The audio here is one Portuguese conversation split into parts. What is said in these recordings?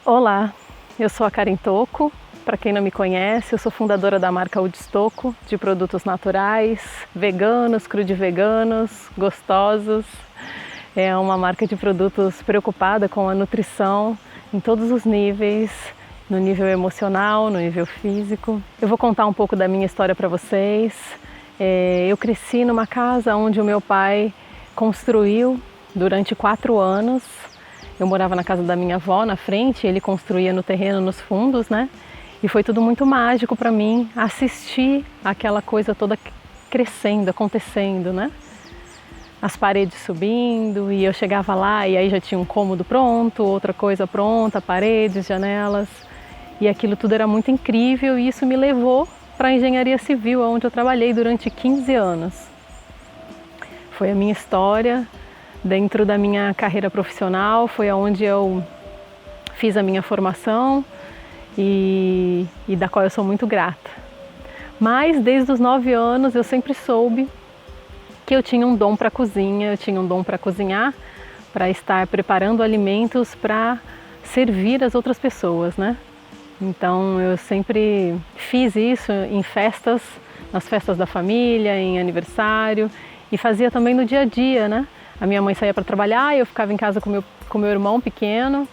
Olá, eu sou a Karen Tocco. Para quem não me conhece, eu sou fundadora da marca Udstoco, de produtos naturais, veganos, crudiveganos, gostosos. É uma marca de produtos preocupada com a nutrição em todos os níveis, no nível emocional, no nível físico. Eu vou contar um pouco da minha história para vocês. Eu cresci numa casa onde o meu pai construiu durante 4 anos. Eu morava na casa da minha avó, na frente, ele construía no terreno, nos fundos, né? E foi tudo muito mágico para mim assistir aquela coisa toda crescendo, acontecendo, né? As paredes subindo e eu chegava lá e aí já tinha um cômodo pronto, outra coisa pronta, paredes, janelas. E aquilo tudo era muito incrível e isso me levou para a engenharia civil, onde eu trabalhei durante 15 anos. Foi a minha história dentro da minha carreira profissional, foi onde eu fiz a minha formação e da qual eu sou muito grata. Mas desde os 9 anos eu sempre soube que eu tinha um dom para cozinha, eu tinha um dom para cozinhar, para estar preparando alimentos para servir as outras pessoas, né? Então eu sempre fiz isso em festas, nas festas da família, em aniversário e fazia também no dia a dia, né? A minha mãe saía para trabalhar e eu ficava em casa com meu irmão pequeno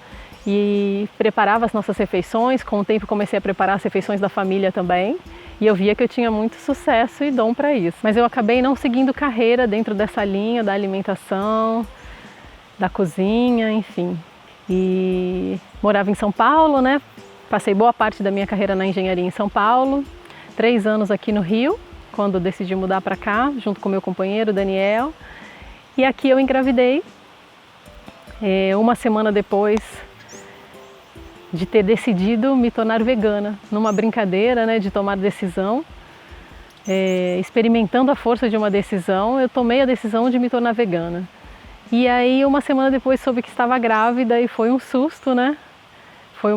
e preparava as nossas refeições. Com o tempo comecei a preparar as refeições da família também e eu via que eu tinha muito sucesso e dom para isso. Mas eu acabei não seguindo carreira dentro dessa linha da alimentação, da cozinha, enfim. E morava em São Paulo, né? Passei boa parte da minha carreira na engenharia em São Paulo, 3 anos aqui no Rio, quando decidi mudar para cá, junto com meu companheiro Daniel. E aqui eu engravidei, uma semana depois de ter decidido me tornar vegana, numa brincadeira, né, de tomar decisão, experimentando a força de uma decisão, eu tomei a decisão de me tornar vegana. E aí uma semana depois soube que estava grávida e foi um susto, né? Foi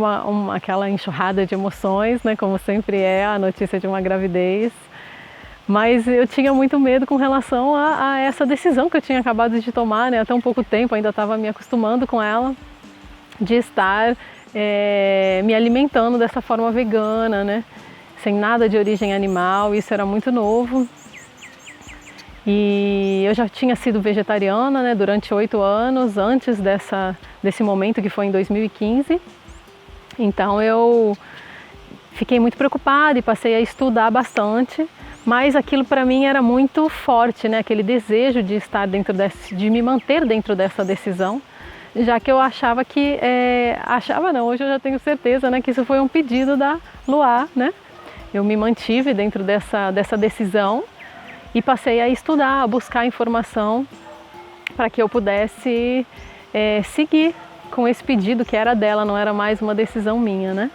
aquela enxurrada de emoções, né, como sempre é a notícia de uma gravidez. Mas eu tinha muito medo com relação a essa decisão que eu tinha acabado de tomar, né? Há tão pouco tempo, ainda estava me acostumando com ela, de estar me alimentando dessa forma vegana, né? Sem nada de origem animal, isso era muito novo. E eu já tinha sido vegetariana, né, durante 8 anos, antes desse momento que foi em 2015. Então eu fiquei muito preocupada e passei a estudar bastante. Mas aquilo para mim era muito forte, né? Aquele desejo de estar de me manter dentro dessa decisão, já que eu achava que, hoje eu já tenho certeza, né, que isso foi um pedido da Luar, né? Eu me mantive dentro dessa decisão e passei a estudar, a buscar informação para que eu pudesse seguir com esse pedido que era dela, não era mais uma decisão minha, né?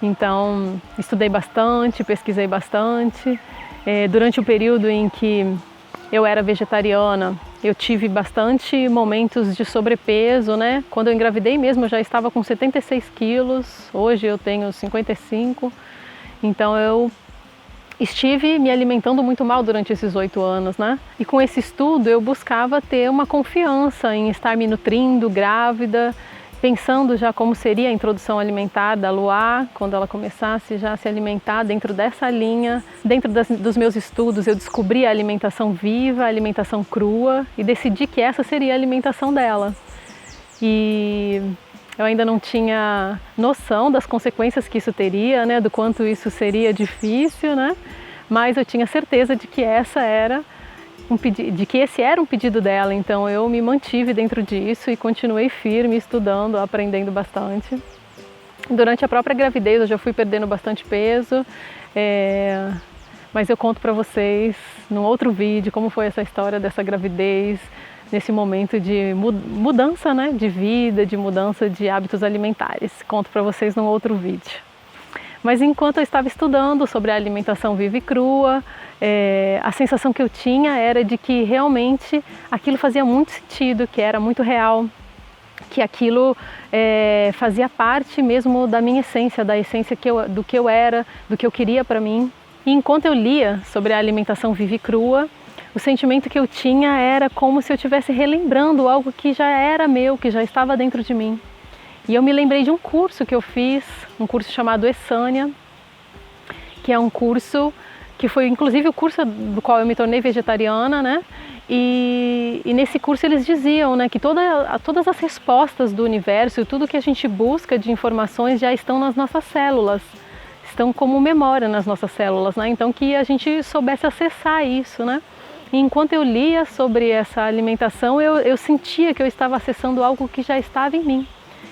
Então, estudei bastante, pesquisei bastante. Durante o período em que eu era vegetariana, eu tive bastante momentos de sobrepeso, né? Quando eu engravidei mesmo, eu já estava com 76 quilos, hoje eu tenho 55. Então, eu estive me alimentando muito mal durante esses 8 anos, né? E com esse estudo, eu buscava ter uma confiança em estar me nutrindo, grávida, pensando já como seria a introdução alimentar da Luar, quando ela começasse já a se alimentar dentro dessa linha. Dentro dos meus estudos eu descobri a alimentação viva, a alimentação crua e decidi que essa seria a alimentação dela. E eu ainda não tinha noção das consequências que isso teria, né, do quanto isso seria difícil, né? Mas eu tinha certeza de que esse era um pedido dela, então eu me mantive dentro disso e continuei firme, estudando, aprendendo bastante. Durante a própria gravidez eu já fui perdendo bastante peso, mas eu conto para vocês num outro vídeo como foi essa história dessa gravidez, nesse momento de mudança, né, de vida, de mudança de hábitos alimentares. Conto para vocês num outro vídeo. Mas enquanto eu estava estudando sobre a alimentação viva e crua, a sensação que eu tinha era de que realmente aquilo fazia muito sentido, que era muito real, que aquilo fazia parte mesmo da minha essência, da essência do que eu era, do que eu queria para mim. E enquanto eu lia sobre a alimentação viva e crua, o sentimento que eu tinha era como se eu estivesse relembrando algo que já era meu, que já estava dentro de mim. E eu me lembrei de um curso que eu fiz, um curso chamado Essânia, que é um curso que foi inclusive o curso do qual eu me tornei vegetariana, né? E nesse curso eles diziam, né, que todas as respostas do universo, tudo que a gente busca de informações já estão nas nossas células, estão como memória nas nossas células, né? Então que a gente soubesse acessar isso, né? E enquanto eu lia sobre essa alimentação, eu sentia que eu estava acessando algo que já estava em mim,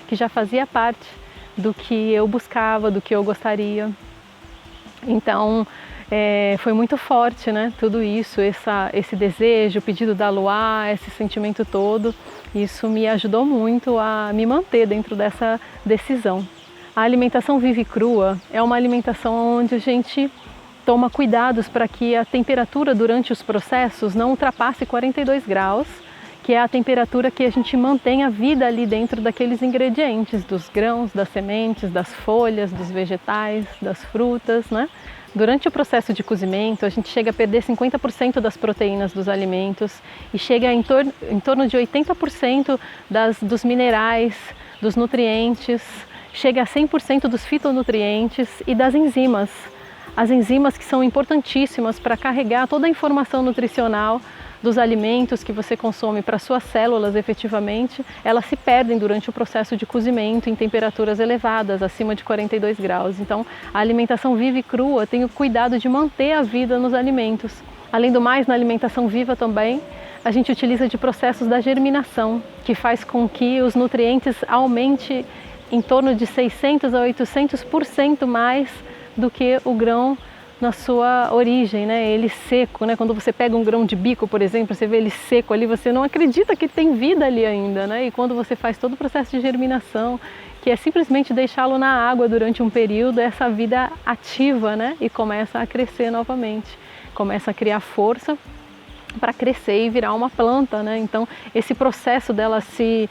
que já fazia parte do que eu buscava, do que eu gostaria. Então, foi muito forte, né? Tudo isso, esse desejo, o pedido da Luá, esse sentimento todo, isso me ajudou muito a me manter dentro dessa decisão. A alimentação viva e crua é uma alimentação onde a gente toma cuidados para que a temperatura durante os processos não ultrapasse 42 graus, que é a temperatura que a gente mantém a vida ali dentro daqueles ingredientes, dos grãos, das sementes, das folhas, dos vegetais, das frutas, né? Durante o processo de cozimento, a gente chega a perder 50% das proteínas dos alimentos e chega em torno de 80% dos minerais, dos nutrientes, chega a 100% dos fitonutrientes e das enzimas. As enzimas que são importantíssimas para carregar toda a informação nutricional dos alimentos que você consome para suas células efetivamente, elas se perdem durante o processo de cozimento em temperaturas elevadas, acima de 42 graus. Então, a alimentação viva e crua tem o cuidado de manter a vida nos alimentos. Além do mais, na alimentação viva também, a gente utiliza de processos da germinação, que faz com que os nutrientes aumentem em torno de 600 a 800% mais do que o grão na sua origem, né? Ele seco, né? Quando você pega um grão de bico, por exemplo, você vê ele seco ali, você não acredita que tem vida ali ainda, né? E quando você faz todo o processo de germinação, que é simplesmente deixá-lo na água durante um período, essa vida ativa, né? E começa a crescer novamente, começa a criar força para crescer e virar uma planta, né? Então esse processo dela se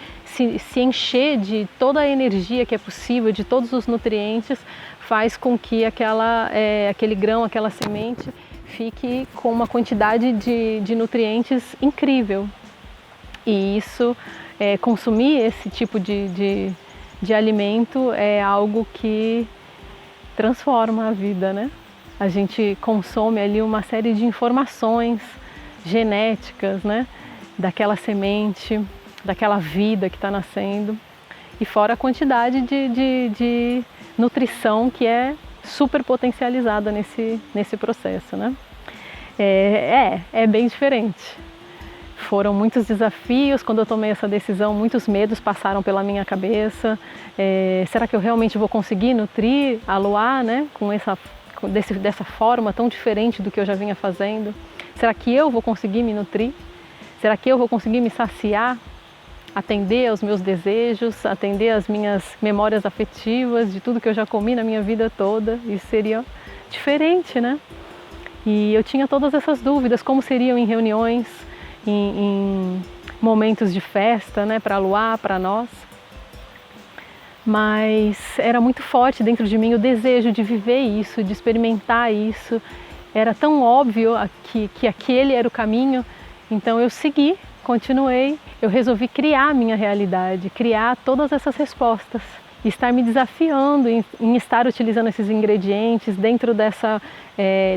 encher de toda a energia que é possível, de todos os nutrientes, faz com que aquele grão, aquela semente fique com uma quantidade de nutrientes incrível. E isso, consumir esse tipo de alimento é algo que transforma a vida, né? A gente consome ali uma série de informações genéticas, né? Daquela semente, daquela vida que está nascendo, e fora a quantidade de nutrição que é super potencializada nesse processo, né? É bem diferente. Foram muitos desafios quando eu tomei essa decisão, muitos medos passaram pela minha cabeça. Será que eu realmente vou conseguir nutrir a Luá, né? Dessa forma tão diferente do que eu já vinha fazendo? Será que eu vou conseguir me nutrir? Será que eu vou conseguir me saciar? Atender aos meus desejos, atender às minhas memórias afetivas, de tudo que eu já comi na minha vida toda? Isso seria diferente, né? E eu tinha todas essas dúvidas, como seriam em reuniões, em momentos de festa, né, para a Luá, para nós. Mas era muito forte dentro de mim o desejo de viver isso, de experimentar isso. Era tão óbvio que aquele era o caminho, então eu segui, continuei. Eu resolvi criar a minha realidade, criar todas essas respostas, estar me desafiando em estar utilizando esses ingredientes dentro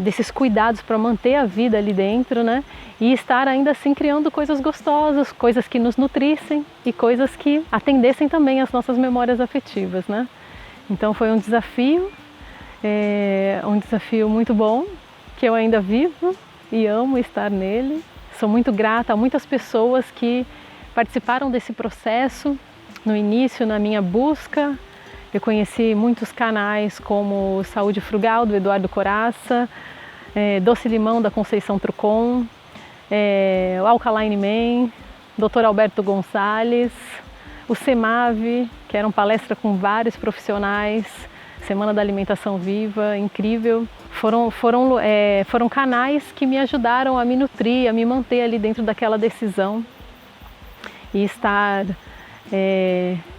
desses cuidados para manter a vida ali dentro, né? E estar ainda assim criando coisas gostosas, coisas que nos nutrissem e coisas que atendessem também às nossas memórias afetivas, né? Então foi um desafio muito bom, que eu ainda vivo e amo estar nele. Sou muito grata a muitas pessoas que participaram desse processo no início, na minha busca. Eu conheci muitos canais como Saúde Frugal, do Eduardo Coraça, Doce Limão, da Conceição Trucon, o Alkaline Man, Dr. Alberto Gonçalves, o SEMAV, que era uma palestra com vários profissionais, Semana da Alimentação Viva, incrível. Foram canais que me ajudaram a me nutrir, a me manter ali dentro daquela decisão e estar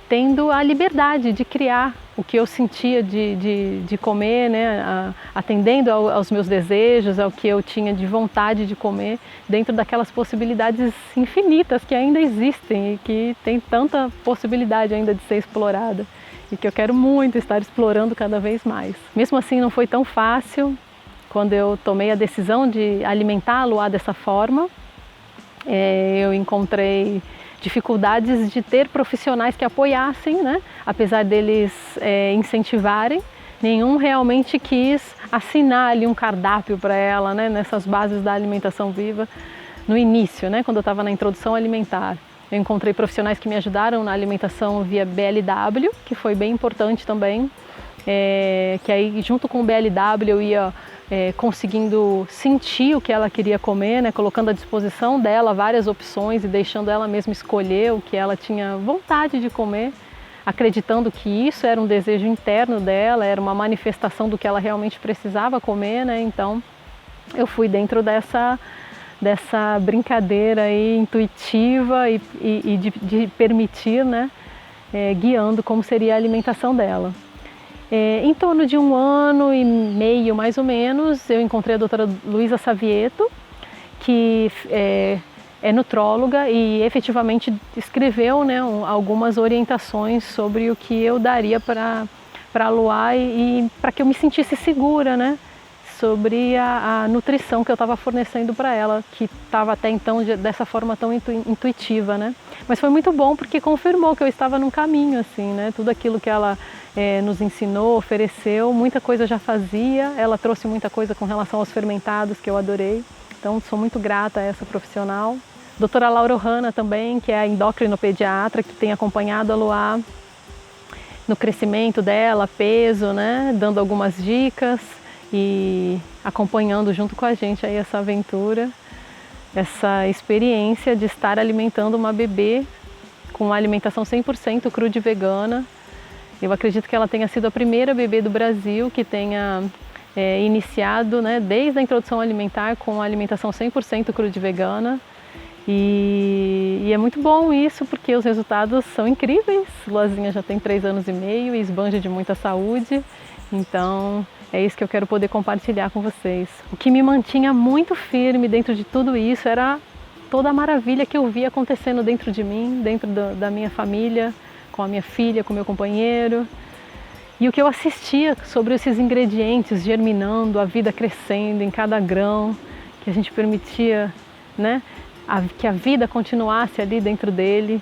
tendo a liberdade de criar o que eu sentia de comer, né? Atendendo aos meus desejos, ao que eu tinha de vontade de comer, dentro daquelas possibilidades infinitas que ainda existem e que tem tanta possibilidade ainda de ser explorada e que eu quero muito estar explorando cada vez mais. Mesmo assim, não foi tão fácil quando eu tomei a decisão de alimentar a Luá dessa forma. Eu encontrei dificuldades de ter profissionais que apoiassem, né? Apesar deles incentivarem, nenhum realmente quis assinar ali um cardápio para ela, né? Nessas bases da alimentação viva no início, né? Quando eu estava na introdução alimentar. Eu encontrei profissionais que me ajudaram na alimentação via BLW, que foi bem importante também, que aí junto com o BLW eu ia conseguindo sentir o que ela queria comer, né? Colocando à disposição dela várias opções e deixando ela mesma escolher o que ela tinha vontade de comer, acreditando que isso era um desejo interno dela, era uma manifestação do que ela realmente precisava comer, né? Então eu fui dentro dessa brincadeira aí intuitiva e de permitir, né? Guiando como seria a alimentação dela. Em torno de 1 ano e meio, mais ou menos, eu encontrei a doutora Luísa Savieto, que é nutróloga e efetivamente escreveu, né, algumas orientações sobre o que eu daria para a Luá e para que eu me sentisse segura, né, sobre a nutrição que eu estava fornecendo para ela, que estava até então dessa forma tão intuitiva, né. Mas foi muito bom porque confirmou que eu estava num caminho, assim, né, tudo aquilo que ela nos ensinou, ofereceu, muita coisa já fazia, ela trouxe muita coisa com relação aos fermentados que eu adorei, então sou muito grata a essa profissional. Doutora Laura Ohana também, que é a endocrinopediatra, que tem acompanhado a Luá no crescimento dela, peso, né, dando algumas dicas e acompanhando junto com a gente aí essa aventura, essa experiência de estar alimentando uma bebê com uma alimentação 100% cruda e vegana. Eu acredito que ela tenha sido a primeira bebê do Brasil que tenha iniciado, né, desde a introdução alimentar com a alimentação 100% cruda e vegana. E é muito bom isso porque os resultados são incríveis. Luazinha já tem 3 anos e meio e esbanja de muita saúde. Então é isso que eu quero poder compartilhar com vocês. O que me mantinha muito firme dentro de tudo isso era toda a maravilha que eu via acontecendo dentro de mim, dentro da minha família, com a minha filha, com meu companheiro, e o que eu assistia sobre esses ingredientes germinando, a vida crescendo em cada grão, que a gente permitia, né, que a vida continuasse ali dentro dele.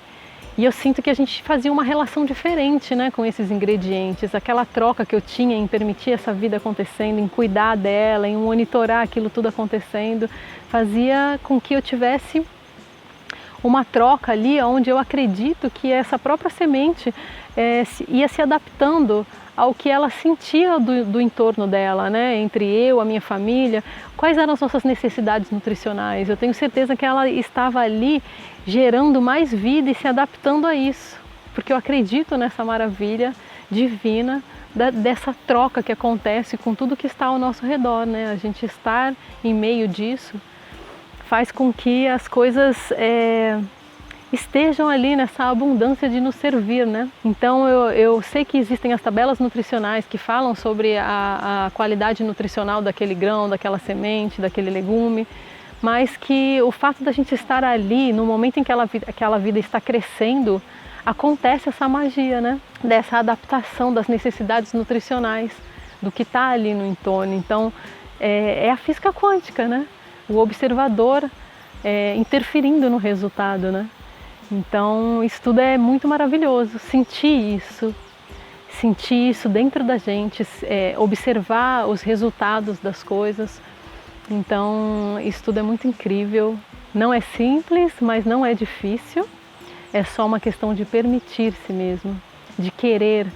E eu sinto que a gente fazia uma relação diferente, né, com esses ingredientes, aquela troca que eu tinha em permitir essa vida acontecendo, em cuidar dela, em monitorar aquilo tudo acontecendo, fazia com que eu tivesse uma troca ali onde eu acredito que essa própria semente ia se adaptando ao que ela sentia do entorno dela, né? Entre eu, a minha família, quais eram as nossas necessidades nutricionais. Eu tenho certeza que ela estava ali gerando mais vida e se adaptando a isso, porque eu acredito nessa maravilha divina dessa troca que acontece com tudo que está ao nosso redor, né? A gente estar em meio disso faz com que as coisas estejam ali nessa abundância de nos servir, né? Então eu sei que existem as tabelas nutricionais que falam sobre a qualidade nutricional daquele grão, daquela semente, daquele legume, mas que o fato da gente estar ali, no momento em que aquela vida está crescendo, acontece essa magia, né? Dessa adaptação das necessidades nutricionais, do que está ali no entorno. Então é a física quântica, né? O observador interferindo no resultado, né? Então isso tudo é muito maravilhoso, sentir isso dentro da gente, observar os resultados das coisas. Então isso tudo é muito incrível, não é simples, mas não é difícil, é só uma questão de permitir-se mesmo, de querer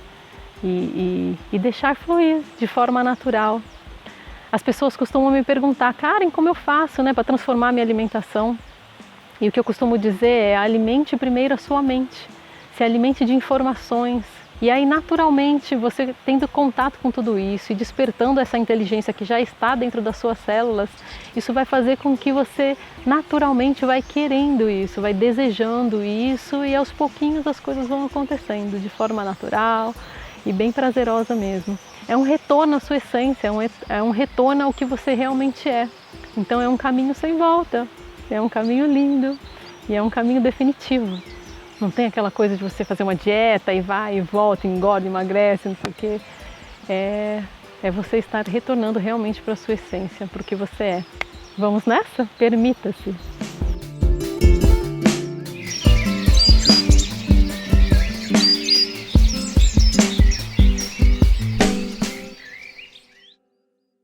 e deixar fluir de forma natural. As pessoas costumam me perguntar, Karen, como eu faço, né, para transformar minha alimentação? E o que eu costumo dizer é, alimente primeiro a sua mente, se alimente de informações. E aí, naturalmente, você tendo contato com tudo isso e despertando essa inteligência que já está dentro das suas células, isso vai fazer com que você naturalmente vai querendo isso, vai desejando isso e aos pouquinhos as coisas vão acontecendo de forma natural e bem prazerosa mesmo. É um retorno à sua essência, é um retorno ao que você realmente é. Então é um caminho sem volta, é um caminho lindo e é um caminho definitivo. Não tem aquela coisa de você fazer uma dieta e vai e volta, engorda, emagrece, não sei o quê. É você estar retornando realmente para a sua essência, para o que você é. Vamos nessa? Permita-se!